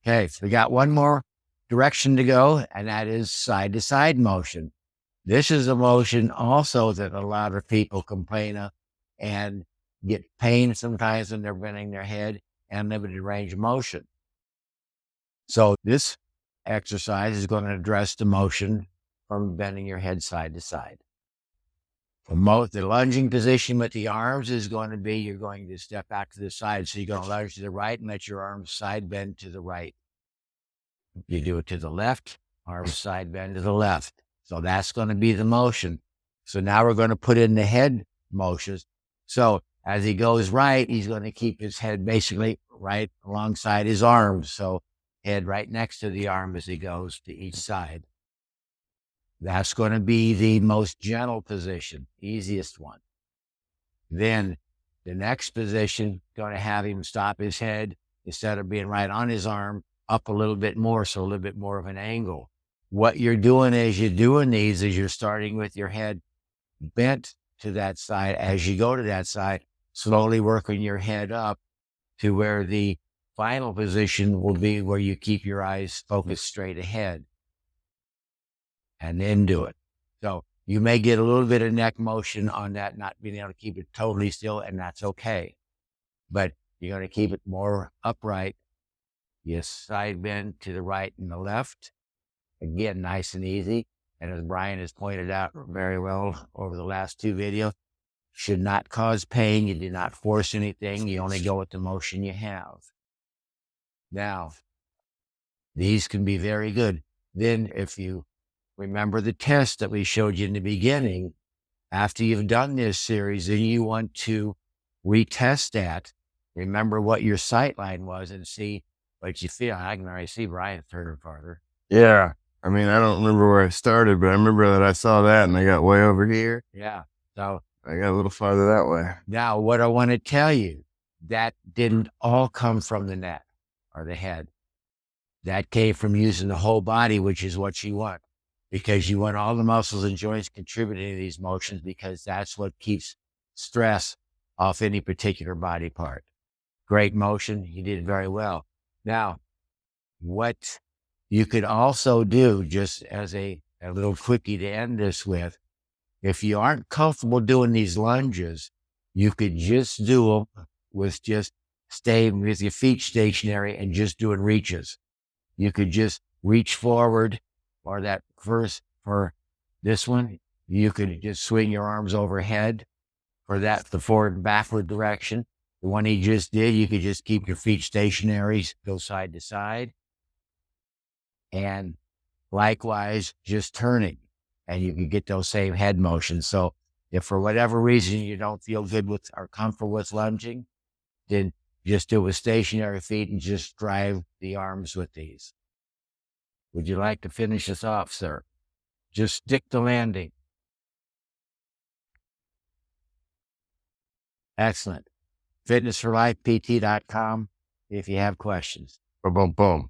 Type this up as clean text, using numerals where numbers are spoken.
Okay, so we got one more direction to go, and that is side-to-side motion. This is a motion also that a lot of people complain of and get pain sometimes when they're bending their head and limited range of motion. So this exercise is going to address the motion from bending your head side to side. The lunging position with the arms is going to be, you're going to step back to the side. So you're going to lunge to the right and let your arms side bend to the right. You do it to the left, arms side bend to the left. So that's going to be the motion. So now we're going to put in the head motions. So as he goes right, he's going to keep his head basically right alongside his arms. So head right next to the arm as he goes to each side. That's going to be the most gentle position, easiest one. Then the next position, going to have him stop his head instead of being right on his arm, up a little bit more, so a little bit more of an angle. What you're doing as you're doing these is you're starting with your head bent to that side. As you go to that side, slowly working your head up to where the final position will be where you keep your eyes focused straight ahead. And then do it. So you may get a little bit of neck motion on that, not being able to keep it totally still, and that's okay. But you're going to keep it more upright. You side bend to the right and the left. Again, nice and easy. And as Brian has pointed out very well over the last two videos, should not cause pain. You do not force anything. You only go with the motion you have. Now, these can be very good. Then if you remember the test that we showed you in the beginning, after you've done this series and you want to retest that, remember what your sight line was and see what you feel. I can already see Brian turning farther. Yeah. I mean, I don't remember where I started, but I remember that I saw that and I got way over here. Yeah. So I got a little farther that way. Now, what I want to tell you, that didn't all come from the neck or the head. That came from using the whole body, which is what you want, because you want all the muscles and joints contributing to these motions, because that's what keeps stress off any particular body part. Great motion. You did very well. Now, what you could also do, just as a little quickie to end this with, if you aren't comfortable doing these lunges, you could just do them with just staying with your feet stationary and just doing reaches. You could just reach forward, or that first, for this one, you could just swing your arms overhead. For that, the forward and backward direction. The one he just did, you could just keep your feet stationary, go side to side. And likewise, just turning, and you can get those same head motions. So if for whatever reason you don't feel good with or comfortable with lunging, then just do it with stationary feet and just drive the arms with these. Would you like to finish us off, sir? Just stick the landing. Excellent. Fitness4LifePT.com if you have questions. Boom, boom, boom.